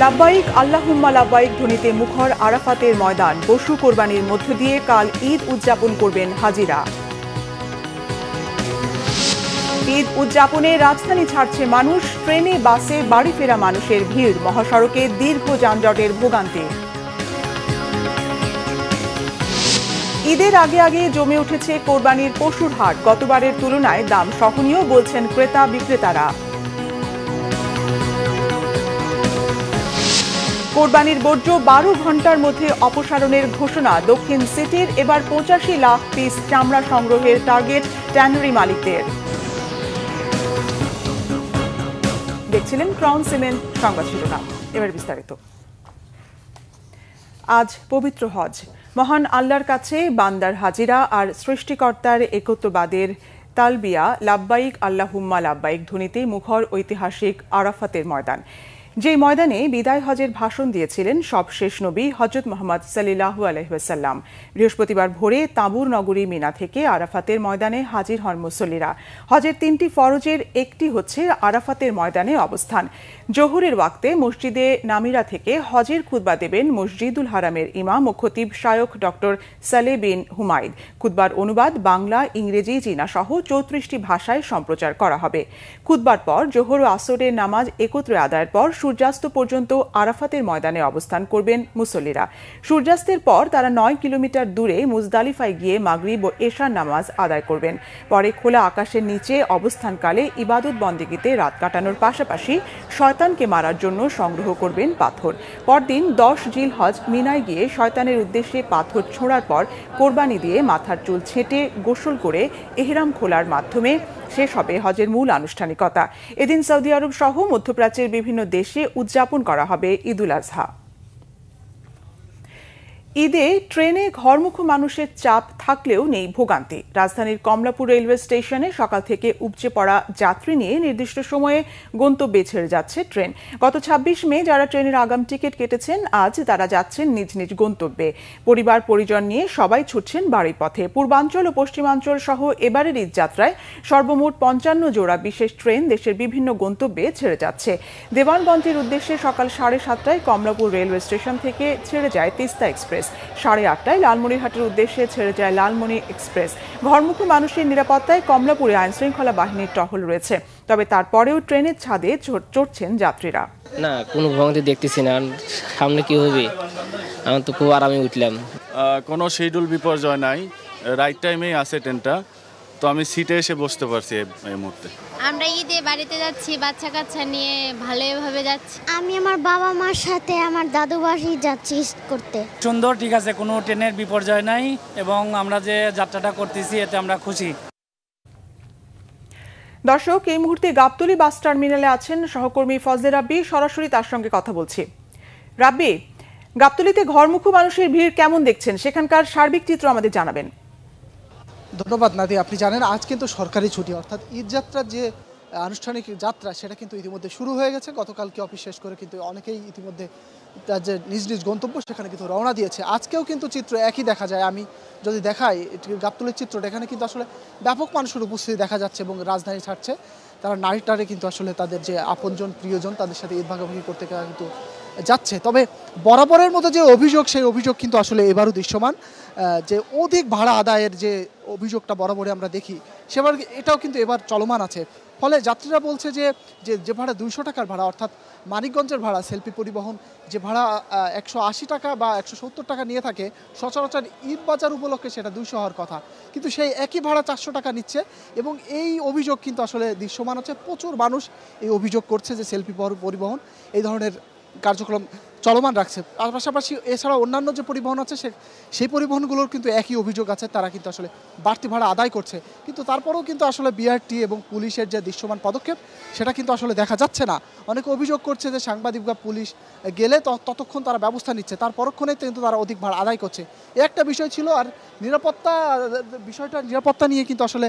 লাব্বাইক আল্লাহুম্মা লাব্বাইক ধ্বনিতে মুখর আরাফাতের ময়দান। পশু কোরবানির মধ্য দিয়ে কাল ঈদ উদযাপন করবেন হাজিরা। ঈদ উদযাপনে রাজধানী ছাড়ছে মানুষ। ট্রেনে বাসে বাড়ি ফেরা মানুষের ভিড়। মহাসড়কে দীর্ঘ যানজটের ভোগান্তি। ঈদের আগে আগে জমে উঠেছে কোরবানির পশুর হাট। গতবারের তুলনায় দাম সহনীয় বলছেন ক্রেতা বিক্রেতারা। কোরবানির বর্জ্য 12 ঘন্টার মধ্যে অপসারণের ঘোষণা। দক্ষিণ সিটির এবার 85 লাখ পিস চামড়া সংগ্রহের টার্গেট ট্যানারি মালিকদের। দেখছিলেন ক্রাউন সিমেন্ট সংবাদ শিরোনাম। এবার বিস্তারিত। আজ পবিত্র হজ। মহান আল্লাহর কাছে বান্দার হাজিরা আর সৃষ্টিকর্তার একত্ববাদের তালবিয়া লাব্বাইক আল্লাহুম্মা লাব্বাইক ধ্বনিতে মুখর ঐতিহাসিক আরাফাতের ময়দান। যে ময়দানে বিদায় হজের ভাষণ দিয়েছিলেন সবশেষ নবী হযরত মুহাম্মদ সাল্লাল্লাহু আলাইহি ওয়াসাল্লাম। বৃহস্পতিবার ভোরে তাঁবুর নগরী মিনা থেকে আরাফাতের ময়দানে হাজির হন মুসল্লিরা। হজের 3টি ফরজের একটি হচ্ছে আরাফাতের ময়দানে অবস্থান। জোহরের ওয়াক্তে মসজিদে নামিরা থেকে হজের খুতবা দেবেন মসজিদুল হারামের ইমাম ও খতিব শায়খ ডক্টর সালেহ বিন হুমাইদ। খুতবার অনুবাদ বাংলা, ইংরেজি, চীনা সহ 34টি ভাষায় সম্প্রচার করা হবে। খুতবার পর জোহর ও আসরের নামাজ একত্রে আদায়ের পর সূর্যাস্ত পর্যন্ত আরাফাতের ময়দানে অবস্থান করবেন মুসল্লিরা। সূর্যাস্তের পর তারা 9 কিলোমিটার দূরে মুজদালিফায় গিয়ে মাগরিব ও এশার নামাজ আদায় করবেন। পরে খোলা আকাশের নিচে অবস্থানকালে ইবাদত বন্দেগীতে রাত কাটানোর পাশাপাশি শয়তানকে মারার জন্য সংগ্রহ করবেন পাথর। পরদিন 10 জিলহজ মিনায় গিয়ে শয়তানের উদ্দেশ্যে পাথর ছোঁড়ার পর কোরবানি দিয়ে মাথার চুল ছেঁটে গোসল করে এহরাম খোলার মাধ্যমে শেষ হবে হজের মূল আনুষ্ঠানিকতা। এদিন সৌদি আরব সহ মধ্যপ্রাচ্যের বিভিন্ন দেশে উদযাপন করা হবে ঈদুল আজহা। ঈদে ট্রেনে ঘরমুখী মানুষের চাপ থাকলেও নেই ভোগান্তি। রাজধানীর কমলাপুর রেলওয়ে স্টেশনে সকাল থেকে উপচে পড়া যাত্রী নিয়ে নির্দিষ্ট সময়ে গন্তব্যে ছেড়ে যাচ্ছে ট্রেন। গত 26 মে যারা ট্রেনের আগাম টিকিট কেটেছেন আজ তারা যাচ্ছেন নিজ নিজ গন্তব্যে। পরিবার পরিজন নিয়ে সবাই ছুটছেন বাড়ির পথে। পূর্বাঞ্চল ও পশ্চিমাঞ্চল সহ এবারের ঈদ যাত্রায় সর্বমোট 55 জোড়া বিশেষ ট্রেন দেশের বিভিন্ন গন্তব্যে ছেড়ে যাচ্ছে। দেওয়ানগঞ্জের উদ্দেশ্যে সকাল 7:30টায় কমলাপুর রেলওয়ে স্টেশন থেকে ছেড়ে যায় তিস্তা এক্সপ্রেস। 8:30টায় লালমনিরহাটের উদ্দেশ্যে ছেড়ে যায় লালমনি এক্সপ্রেস। ঘরমুখী মানুষের নিরাপত্তায় কমলাপুরে আইনশৃঙ্খলা বাহিনীর টহল রয়েছে। তবে তারপরেও ট্রেনের ছাদে চড়ছেন যাত্রীরা। না, কোনো ভ্রমণে দেখতেছি না সামনে কি হবে। আমি তো খুব আরামে উঠলাম। কোনো শিডিউল বিপর্যয় নাই, রাইট টাইমেই আছে ট্রেনটা, তো আমি সিটে এসে বসতে পারছি এই মুহূর্তে। আমরা ঈদে বাড়িতে যাচ্ছি, বাচ্চা কাচ্চা নিয়ে ভালোভাবে যাচ্ছি। আমি আমার বাবা মার সাথে আমার দাদু বাড়ি যাচ্ছি ঈদ করতে। সুন্দর, ঠিক আছে, কোনো ট্রেনের বিপর্যয় নাই এবং আমরা যে যাত্রাটা করতেছি এতে আমরা খুশি। দর্শক, এই মুহূর্তে গাবতলী বাস টার্মিনালে আছেন সহকর্মী ফজলে রাব্বি। সরাসরি তার সঙ্গে কথা বলছি। রাব্বি, গাবতলীতে ঘরমুখী মানুষের ভিড় কেমন দেখছেন? সেখানকার সার্বিক চিত্র আমাদের জানাবেন। ধন্যবাদ নাদি। আপনি জানেন আজ কিন্তু সরকারি ছুটি, অর্থাৎ ঈদ যাত্রার যে আনুষ্ঠানিক যাত্রা সেটা কিন্তু ইতিমধ্যে শুরু হয়ে গেছে। গতকালকে অফিস শেষ করে কিন্তু অনেকেই ইতিমধ্যে তার যে নিজ নিজ গন্তব্য সেখানে কিন্তু রওনা দিয়েছে। আজকেও কিন্তু চিত্র একই দেখা যায়। আমি যদি দেখাই গাবতলীর চিত্রটা, এখানে কিন্তু আসলে ব্যাপক মানুষের উপস্থিতি দেখা যাচ্ছে এবং রাজধানী ছাড়ছে তারা নারীটারে কিন্তু আসলে তাদের যে আপনজন প্রিয়জন তাদের সাথে ঈদ ভাগাভাগি করতে কিন্তু যাচ্ছে। তবে বরাবরের মতো যে অভিযোগ, সেই অভিযোগ কিন্তু আসলে এবারও দৃশ্যমান। যে অধিক ভাড়া আদায়ের যে অভিযোগটা বরাবরই আমরা দেখি, সেবার এটাও কিন্তু এবার চলমান আছে। ফলে যাত্রীরা বলছে যে ভাড়া 200 টাকার ভাড়া, অর্থাৎ মানিকগঞ্জের ভাড়া সেলফি পরিবহন যে ভাড়া 180 টাকা বা 170 টাকা নিয়ে থাকে সচরাচর ঈদ বাজার উপলক্ষে সেটা 200 হওয়ার কথা, কিন্তু সেই একই ভাড়া 400 টাকা নিচ্ছে। এবং এই অভিযোগ কিন্তু আসলে দৃশ্যমান হচ্ছে। প্রচুর মানুষ এই অভিযোগ করছে যে সেলফি পরিবহন এই ধরনের কার্যক্রম চলমান রাখছে। আর পাশাপাশি এছাড়া অন্যান্য যে পরিবহন আছে সেই পরিবহনগুলোর কিন্তু একই অভিযোগ আছে, তারা কিন্তু আসলে বাড়তি ভাড়া আদায় করছে। কিন্তু তারপরেও কিন্তু আসলে বিআরটি এবং পুলিশের যে দৃশ্যমান পদক্ষেপ সেটা কিন্তু আসলে দেখা যাচ্ছে না। অনেকে অভিযোগ করছে যে সাংবাদিক বা পুলিশ গেলে ততক্ষণ তারা ব্যবস্থা নিচ্ছে, তার পরক্ষণে কিন্তু তারা অধিক ভাড়া আদায় করছে। একটা বিষয় ছিল। আর নিরাপত্তা নিয়ে কিন্তু আসলে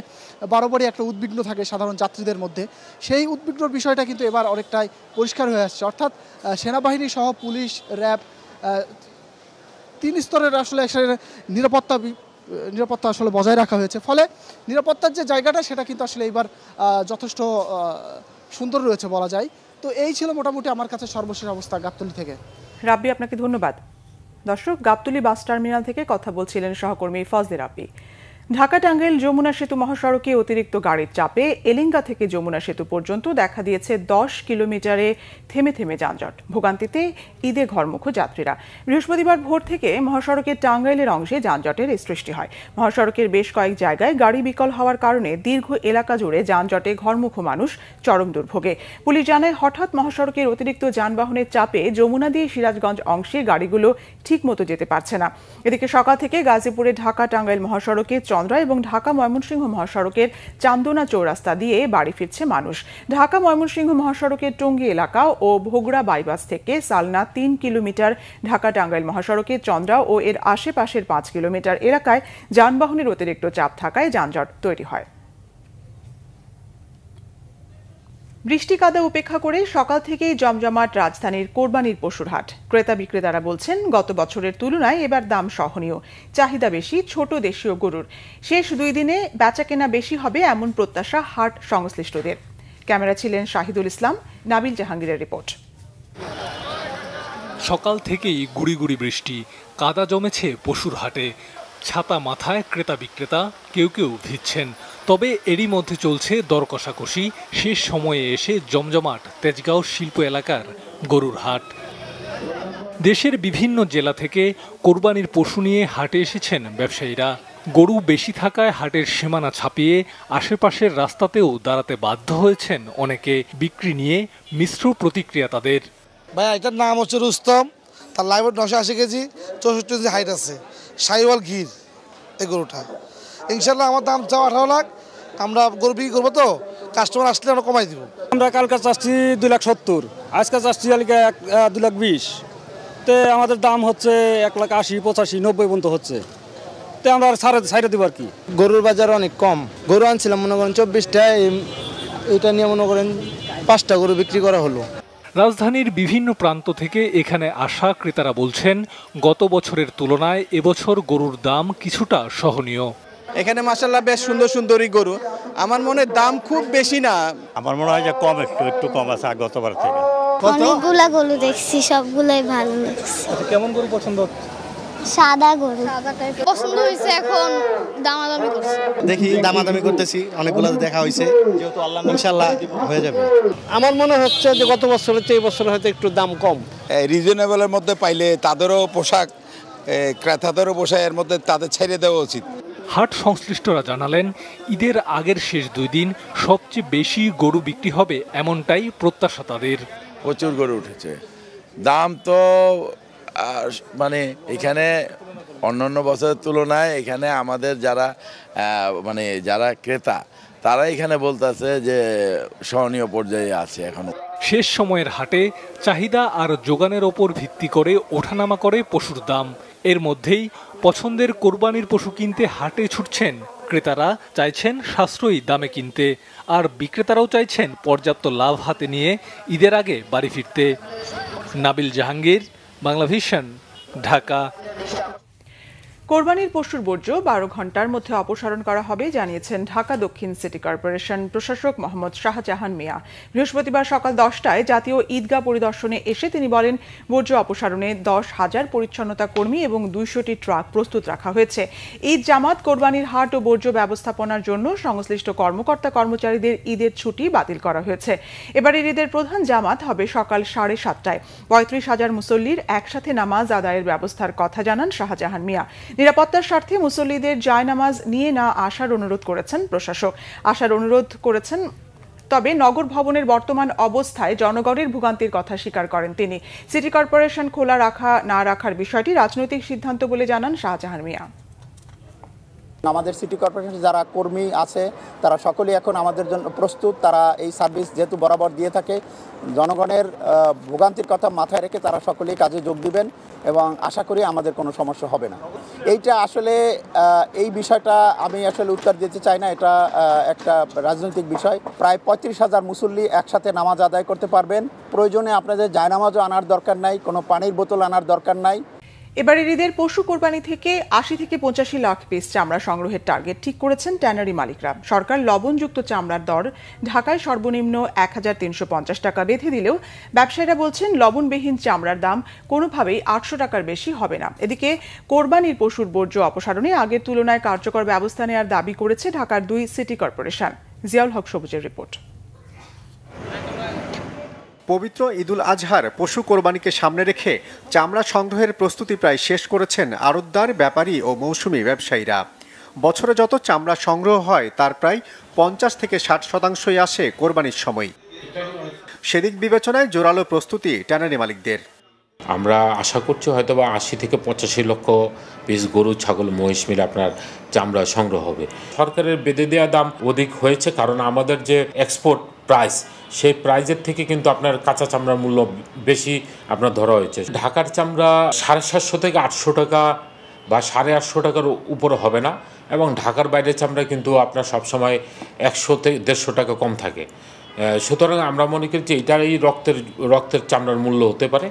বরাবরই একটা উদ্বিগ্ন থাকে সাধারণ যাত্রীদের মধ্যে। সেই উদ্বিগ্নর বিষয়টা কিন্তু এবার অনেকটাই পরিষ্কার হয়ে আসছে। অর্থাৎ সেনাবাহিনী সহ পুলিশ, র্যাব, 3 স্তরের আসলে নিরাপত্তা আসলে বজায় রাখা হয়েছে। ফলে নিরাপত্তার যে জায়গাটা সেটা কিন্তু আসলে এবার যথেষ্ট সুন্দর রয়েছে বলা যায়। তো এই ছিল মোটামুটি আমার কাছে সর্বশেষ অবস্থা গাবতলী থেকে। রাব্বি, আপনাকে ধন্যবাদ। দর্শক, গাবতলী বাস টার্মিনাল থেকে কথা বলছিলেন সহকর্মী ফজলে রাব্বি। ঢাকা টাঙ্গাইল যমুনা সেতু মহাসড়কে অতিরিক্ত গাড়ির চাপে এলিঙ্গা থেকে যমুনা সেতু পর্যন্ত দেখা দিয়েছে 10 কিলোমিটারে থেমে থেমে যানজট। ভোগান্তিতে ঈদে ঘরমুখ যাত্রীরা। বৃহস্পতিবার ভোর থেকে মহাসড়কের টাঙ্গাইলের অংশে যানজটের সৃষ্টি হয়। মহাসড়কের বেশ কয়েক জায়গায় গাড়ি বিকল হওয়ার কারণে দীর্ঘ এলাকা জুড়ে যানজটে ঘরমুখ মানুষ চরম দুর্ভোগে। পুলিশ জানায়, হঠাৎ মহাসড়কের অতিরিক্ত যানবাহনের চাপে যমুনা দিয়ে সিরাজগঞ্জ অংশে গাড়িগুলো ঠিকমতো যেতে পারছে না। এদিকে সকাল থেকে গাজীপুরে ঢাকা টাঙ্গাইল মহাসড়কে চন্দ্রা এবং ঢাকা ময়মনসিংহ মহাসড়কের চান্দনা চৌরাস্তা দিয়ে বাড়ি ফিরছে মানুষ। ঢাকা ময়মনসিংহ মহাসড়কের টঙ্গী এলাকা ও ভোগড়া বাইপাস থেকে সালনা 3 কিলোমিটার, ঢাকা টাঙ্গাইল মহাসড়কে চন্দ্রা ও এর আশেপাশের 5 কিলোমিটার এলাকায় যানবাহনের অতিরিক্ত চাপ থাকায় যানজট তৈরি হয়। বৃষ্টি কাদা উপেক্ষা করে সকাল থেকেই জমজমাট রাজধানীর কোরবানির পশুর হাট। ক্রেতা বিক্রেতারা বলছেন, গত বছরের তুলনায় এবার দাম সহনীয়, চাহিদা বেশি ছোট দেশীয় গরুর। শেষ 2 দিনে বেচাকেনা বেশি হবে এমন প্রত্যাশা হাট সংশ্লিষ্টদের। ক্যামেরা ছিলেন শাহিদুল ইসলাম, নাবিল জাহাঙ্গীরের রিপোর্ট। সকাল থেকেই গুড়ি গুড়ি বৃষ্টি, কাদা জমেছে পশুর হাটে। ছাতা মাথায় ক্রেতা বিক্রেতা কেউ কেউ ভিজছেন। তবে এরই মধ্যে চলছে দর কষাকষি। শেষ সময়ে এসে জমজমাট তেজগাঁও শিল্প এলাকার গরুর হাট। দেশের বিভিন্ন জেলা থেকে কোরবানির পশু নিয়ে হাটে এসেছেন ব্যবসায়ীরা। গরু বেশি থাকায় হাটের সীমানা ছাপিয়ে আশেপাশের রাস্তাতেও দাঁড়াতে বাধ্য হয়েছেন অনেকে। বিক্রি নিয়ে মিশ্র প্রতিক্রিয়া তাদের। ভাই, এটার নাম হচ্ছে রুস্তম, তার লাইভ 980 কেজি, 64 কেজি হাইট আছে, সাইওয়াল গির এই গরুটা। ইনশাল্লাহ আমার দাম চাও 18 লাখ। আমরা গরু বিক্রি করবো, তো কাস্টমার আসলে আমরা কমাই দিব। আমরা কালকে চাচ্ছি 2,70,000, আজকে চাচ্ছি 2,20,000। তো আমাদের দাম হচ্ছে 1,80,000, 85,000, 90 পর্যন্ত হচ্ছে। তো আমরা ছাড়ে দিব আর কি। গরুর বাজার অনেক কম। গরু আনছিলাম মনে করেন 24টা, এটা নিয়ে মনে করেন 5টা গরু বিক্রি করা হলো। রাজধানীর বিভিন্ন প্রান্ত থেকে এখানে আসা ক্রেতারা বলছেন, গত বছরের তুলনায় এবছর গরুর দাম কিছুটা সহনীয়। এখানে মাশাআল্লাহ বেশ সুন্দর সুন্দরই গরু। আমার মনে দাম খুব বেশি না, আমার মনে হয় যে কম, একটু কম আছে গতবার থেকে। অনেকগুলা গরু দেখছি, সবগুলাই ভালো লাগছে। কেমন গরু পছন্দ হচ্ছে? সাদা গরু পছন্দ হয়েছে, এখন দামাদামি করছি। দেখি দামাদামি করতেছি, অনেকগুলো দেখা হয়েছে, যেহেতু আল্লাহ ইনশাআল্লাহ হয়ে যাবে। আমার মনে হচ্ছে যে গত বছরের চেয়ে এই বছর হয়তো একটু দাম কম। রিজনেবলের মধ্যে পাইলে তাদেরও পোশাক, ক্রেতাদেরও পোশাক এর মধ্যে তাদের ছেড়ে দেওয়া উচিত। হাট সংশ্লিষ্টরা জানালেন, ঈদের আগের শেষ 2 দিন সবচেয়ে বেশি গরু বিক্রি হবে এমনটাই প্রত্যাশা তাদের। প্রচুর গরু উঠেছে, দাম তো মানে এখানে অন্যান্য বছরের তুলনায় এখানে আমাদের যারা ক্রেতা তারা এখানে বলতেছে যে সহনীয় পর্যায়ে আছে এখনো। শেষ সময়ের হাটে চাহিদা আর যোগানের ওপর ভিত্তি করে ওঠানামা করে পশুর দাম। এর মধ্যেই পছন্দের কোরবানির পশু কিনতে হাটে ছুটছেন ক্রেতারা, চাইছেন সাশ্রয়ী দামে কিনতে, আর বিক্রেতারাও চাইছেন পর্যাপ্ত লাভ হাতে নিয়ে ঈদের আগে বাড়ি ফিরতে। নাবিল জাহাঙ্গীর, বাংলাভিশন, ঢাকা। কোরবানির পশুর বর্জ্য 12 ঘন্টার মধ্যে অপসারণ করা হবে জানিয়েছেন ঢাকা দক্ষিণ সিটি কর্পোরেশন প্রশাসক মোহাম্মদ শাহজাহান মিয়া। বৃহস্পতিবার সকাল 10টায় জাতীয় ঈদগাহ পরিদর্শনে এসে তিনি বলেন, বর্জ্য অপসারণে 10,000 পরিচ্ছন্নতা কর্মী এবং 200টি ট্রাক প্রস্তুত রাখা হয়েছে। ঈদ জামাত, কোরবানির হাট ও বর্জ্য ব্যবস্থাপনার জন্য সংশ্লিষ্ট কর্মকর্তা কর্মচারীদের ঈদের ছুটি বাতিল করা হয়েছে। এবারের ঈদের প্রধান জামাত হবে সকাল 7:30টায়। 35,000 মুসল্লির একসাথে নামাজ আদায়ের ব্যবস্থার কথা জানান শাহজাহান মিয়া। নিরাপত্তার স্বার্থে মুসল্লিদের জায়নামাজ নিয়ে না আসার অনুরোধ করেছেন প্রশাসক। তবে নগর ভবনের বর্তমান অবস্থায় জনগণের ভোগান্তির কথা স্বীকার করেন তিনি। সিটি কর্পোরেশন খোলা রাখা না রাখার বিষয়টি রাজনৈতিক সিদ্ধান্ত বলে জানান শাহজাহান মিয়া। আমাদের সিটি কর্পোরেশনের যারা কর্মী আছে তারা সকলেই এখন আমাদের জন্য প্রস্তুত। তারা এই সার্ভিস যেহেতু বরাবর দিয়ে থাকে, জনগণের ভোগান্তির কথা মাথায় রেখে তারা সকলেই কাজে যোগ দিবেন এবং আশা করি আমাদের কোনো সমস্যা হবে না। এইটা আসলে এই বিষয়টা আমি আসলে উত্তর দিতে চাই না, এটা একটা রাজনৈতিক বিষয়। প্রায় 35,000 মুসল্লি একসাথে নামাজ আদায় করতে পারবেন। প্রয়োজনে আপনাদের জায়নামাজও আনার দরকার নাই, কোনো পানির বোতল আনার দরকার নাই। এবারের ঈদের পশু কোরবানি থেকে ৮০ থেকে ৮৫ লাখ পিস চামড়া সংগ্রহের টার্গেট ঠিক করেছেন ট্যানারি মালিকরা। সরকার লবণযুক্ত চামড়ার দর ঢাকায় সর্বনিম্ন ১,৩৫০ টাকা বেঁধে দিলেও ব্যবসায়ীরা বলছেন লবণবিহীন চামড়ার দাম কোনোভাবেই ৮০০ টাকার বেশি হবে না। এদিকে কোরবানির পশুর বর্জ্য অপসারণে আগের তুলনায় কার্যকর ব্যবস্থা নেওয়ার দাবি করেছে ঢাকার ২ সিটি কর্পোরেশন। জিয়াউল হক সবুজের রিপোর্ট। পবিত্র ঈদুল আজহার পশু কোরবানিকে সামনে রেখে চামড়া সংগ্রহের প্রস্তুতি প্রায় শেষ করেছেন আড়তদার, ব্যাপারী ও মৌসুমি ব্যবসায়ীরা। বছরে যত চামড়া সংগ্রহ হয় তার প্রায় ৫০ থেকে ৬০% আসে কোরবানির সময়। সেদিক বিবেচনায় জোরালো প্রস্তুতি ট্যানারি মালিকদের। আমরা আশা করছি হয়তো বা ৮০ থেকে ৮৫ লক্ষ পিস গরু, ছাগল, মহিষ মিলে আপনার চামড়া সংগ্রহ হবে। সরকারের বেঁধে দেওয়া দাম অধিক হয়েছে কারণ আমাদের যে এক্সপোর্ট প্রাইস, সেই প্রাইজের থেকে কিন্তু আপনার কাঁচা চামড়ার মূল্য বেশি আপনার ধরা হয়েছে। ঢাকার চামড়া ৭৫০ থেকে ৮০০ টাকা বা ৮৫০ টাকার উপরে হবে না, এবং ঢাকার বাইরের চামড়া কিন্তু আপনার সবসময় ১০০ থেকে ১৫০ টাকা কম থাকে। সুতরাং আমরা মনে করি যে এটার এই রক্তের চামড়ার মূল্য হতে পারে।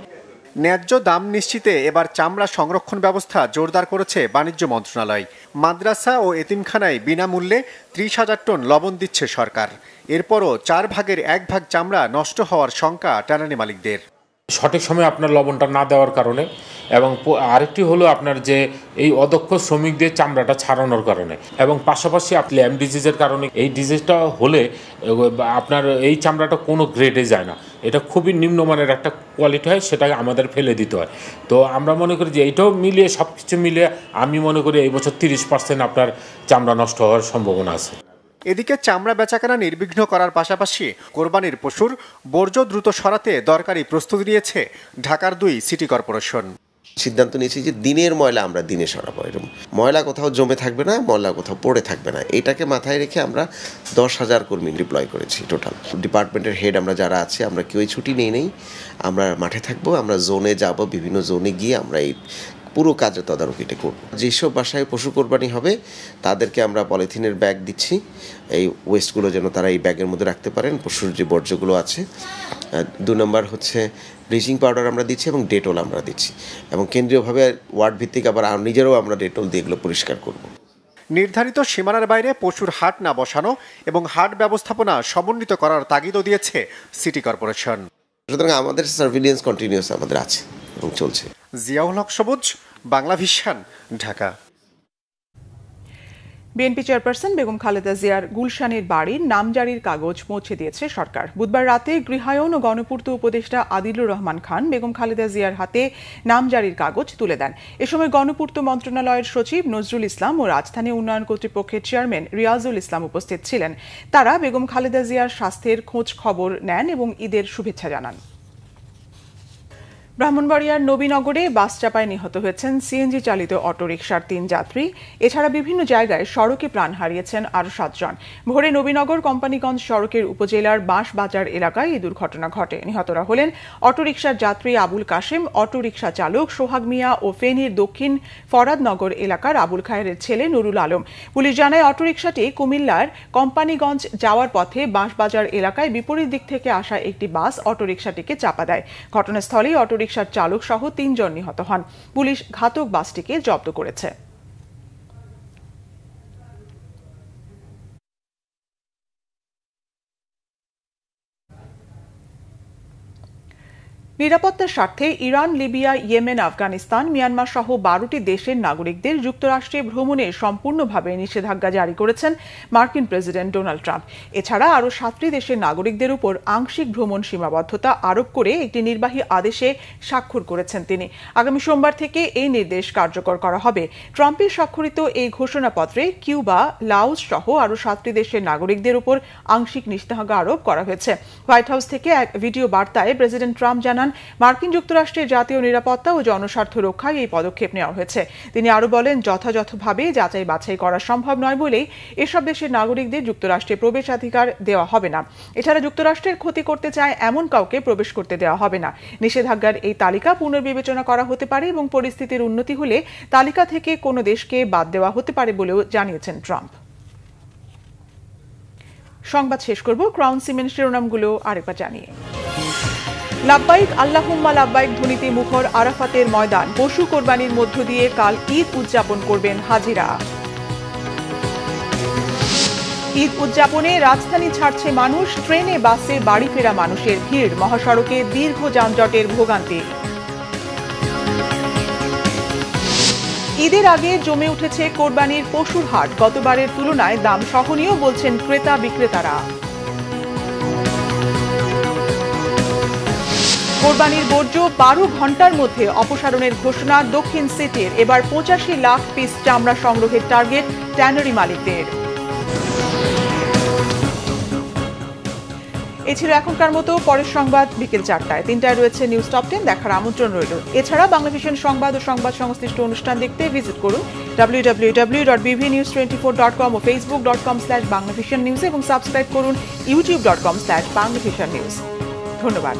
ন্যায্য দাম নিশ্চিতে এবার চামড়া সংরক্ষণ ব্যবস্থা জোরদার করেছে বাণিজ্য মন্ত্রণালয়। মাদ্রাসা ও এতিমখানায় বিনামূল্যে ৩০,০০০ টন লবণ দিচ্ছে সরকার। এরপরও ৪ ভাগের ১ ভাগ চামড়া নষ্ট হওয়ার শঙ্কা ট্যানারি মালিকদের। সঠিক সময়ে আপনার লবণটা না দেওয়ার কারণে, এবং আরেকটি হলো আপনার যে এই অদক্ষ শ্রমিকদের চামড়াটা ছাড়ানোর কারণে, এবং পাশাপাশি ল্যাম ডিজিজের কারণে। এই ডিজিজটা হলে আপনার এই চামড়াটা কোনো গ্রেডে যায় না, এটা খুবই নিম্নমানের একটা কোয়ালিটি হয়, সেটাকে আমাদের ফেলে দিতে হয়। তো আমরা মনে করি যে এইটাও মিলিয়ে সব কিছু মিলিয়ে আমি মনে করি এই বছর ৩০% আপনার চামড়া নষ্ট হওয়ার সম্ভাবনা আছে। এদিকে চামড়া বেচাকেনা নির্বিঘ্ন করার পাশাপাশি কোরবানির পশুর বর্জ্য দ্রুত সরাতে দরকারি প্রস্তুতি নিয়েছে ঢাকার ২ সিটি কর্পোরেশন। সিদ্ধান্ত নিয়েছি যে দিনের ময়লা আমরা দিনে সরাবো। এরকম ময়লা কোথাও জমে থাকবে না, ময়লা কোথাও পড়ে থাকবে না, এটাকে মাথায় রেখে আমরা ১০,০০০ কর্মী ডিপ্লয় করেছি। টোটাল ডিপার্টমেন্টের হেড আমরা যারা আছে আমরা কেউই ছুটি নেই, আমরা মাঠে থাকবো, আমরা জোনে যাব, বিভিন্ন জোনে গিয়ে আমরা এই পুরো কাজে তদারকিটা করব। যেসব বাসায় পশু কোরবানি হবে তাদেরকে আমরা পলিথিনের ব্যাগ দিচ্ছি, এই ওয়েস্টগুলো যেন তারা এই ব্যাগের মধ্যে রাখতে পারেন, পশুর যে বর্জ্যগুলো আছে। ২ নম্বর হচ্ছে ব্লিচিং পাউডার আমরা দিচ্ছি এবং ডেটল আমরা দিচ্ছি, এবং কেন্দ্রীয়ভাবে ওয়ার্ড ভিত্তিক আবার নিজেরাও আমরা ডেটল দিয়ে এগুলো পরিষ্কার করব। নির্ধারিত সীমানার বাইরে পশুর হাট না বসানো এবং হাট ব্যবস্থাপনা সমন্বিত করার তাগিদও দিয়েছে সিটি কর্পোরেশন। সুতরাং আমাদের সার্ভিলিয়েন্স কন্টিনিউয়াস আমাদের আছে এবং চলছে। জিয়াউল হক সবুজ, Bangla vision, Dhaka. BNP chairperson Begum Khaleda জিয়ার গুলশানের বাড়ির নামজারির কাগজ পৌঁছে দিয়েছে সরকার। বুধবার রাতে গৃহায়ন ও গণপূর্ত উপদেষ্টা আদিলুর রহমান খান বেগম খালেদা জিয়ার হাতে নামজারির কাগজ তুলে দেন। এ সময় গণপূর্ত মন্ত্রণালয়ের সচিব নজরুল ইসলাম ও রাজধানী উন্নয়ন কর্তৃপক্ষের চেয়ারম্যান রিয়াজুল ইসলাম উপস্থিত ছিলেন। তারা বেগম খালেদা জিয়ার স্বাস্থ্যের খোঁজ খবর নেন এবং ঈদের শুভেচ্ছা জানান। ব্রাহ্মণবাড়িয়ার নবীনগরে বাস চাপায় নিহত হয়েছেন সিএনজি চালিত অটোরিকশার ৩ যাত্রী। এছাড়া বিভিন্ন জায়গায় সড়কে প্রাণ হারিয়েছেন আরও ৭ জন। ভোরে নবীনগর কোম্পানিগঞ্জ সড়কের উপজেলার বাঁশবাজার এলাকায় এই দুর্ঘটনা ঘটে। নিহতরা হলেন অটোরিকশার যাত্রী আবুল কাশেম, অটোরিকশা চালক সোহাগ মিয়া ও ফেনীর দক্ষিণ ফরাদনগর এলাকার আবুল খায়েরের ছেলে নুরুল আলম। পুলিশ জানায় অটোরিকশাটি কুমিল্লার কোম্পানিগঞ্জ যাওয়ার পথে বাঁশবাজার এলাকায় বিপরীত দিক থেকে আসা একটি বাস অটোরিকশাটিকে চাপা দেয়। ঘটনাস্থলেই অটোরিকশার চালক সহ ৩ জন নিহত হন। পুলিশ ঘাতক বাসটিকে জব্দ করেছে। নিরাপত্তার স্বার্থে Iran, Libya, Yemen, Afghanistan, Myanmar সহ 12টি দেশের নাগরিকদের যুক্তরাষ্ট্রে ভ্রমণে সম্পূর্ণভাবে নিষেধাজ্ঞা জারি করেছেন মার্কিন প্রেসিডেন্ট ডোনাল্ড ট্রাম্প। এছাড়া আরও 7টি দেশের নাগরিকদের উপর আংশিক ভ্রমণ সীমাবদ্ধতা আরোপ করে একটি নির্বাহী আদেশে স্বাক্ষর করেছেন তিনি। আগামী সোমবার থেকে এই নির্দেশ কার্যকর করা হবে। ট্রাম্পের স্বাক্ষরিত এই ঘোষণাপত্রে কিউবা, লাওস সহ আরও 7টি দেশের নাগরিকদের উপর আংশিক নিষেধাজ্ঞা আরোপ করা হয়েছে। হোয়াইট হাউস থেকে এক ভিডিও বার্তায় প্রেসিডেন্ট ট্রাম্প জানান, মার্কিন যুক্তরাষ্ট্রের জাতীয় নিরাপত্তা ও জনস্বার্থ রক্ষায় এই পদক্ষেপ নেওয়া হয়েছে। তিনি আরও বলেন, যথাযথভাবে যাচাই বাছাই করা সম্ভব নয় বলেই এসব দেশের নাগরিকদের যুক্তরাষ্ট্রে প্রবেশাধিকার দেওয়া হবে না। এছাড়া যুক্তরাষ্ট্রের ক্ষতি করতে চায় এমন কাউকে প্রবেশ করতে দেওয়া হবে না। নিষেধাজ্ঞার এই তালিকা পুনর্বিবেচনা করা হতে পারে এবং পরিস্থিতির উন্নতি হলে তালিকা থেকে কোনো দেশকে বাদ দেওয়া হতে পারে বলেও জানিয়েছেন ট্রাম্প। সংবাদ শেষ করব ক্রাউন সিমেন্ট শিরোনামগুলো আরেকবার জানিয়ে। লাব্বাইক আল্লাহুম্মা লাব্বাইক ধ্বনিতে মুখর আরাফাতের ময়দান। পশু কোরবানির মধ্য দিয়ে কাল ঈদ উদযাপন করবেন হাজিরা। ঈদ উদযাপনে রাজধানী ছাড়ছে মানুষ, ট্রেনে বাসে বাড়ি ফেরা মানুষের ভিড়, মহাসড়কে দীর্ঘ যানজটের ভোগান্তি। ঈদের আগে জমে উঠেছে কোরবানির পশুর হাট, গতবারের তুলনায় দাম সহনীয় বলছেন ক্রেতা বিক্রেতারা। কোরবানির বর্জ্য 12 ঘন্টার মধ্যে অপসারণের ঘোষণা দক্ষিণ সিটির। এবার 85 লাখ পিস চামড়া সংগ্রহের টার্গেট ট্যানারি মালিকদের। এ ছিল এখনকার মতো, পরের সংবাদ বিকেল 4টায়। 3টায় রয়েছে নিউজ টপ 10, দেখার আমন্ত্রণ রইল। এছাড়া বাংলাভিশন সংবাদ ও সংবাদ সংশ্লিষ্ট অনুষ্ঠান দেখতে ভিজিট করুন www.bvnews24.com ও facebook.com/banglavisionnews এবং সাবস্ক্রাইব করুন youtube.com/banglavisionnews। ধন্যবাদ।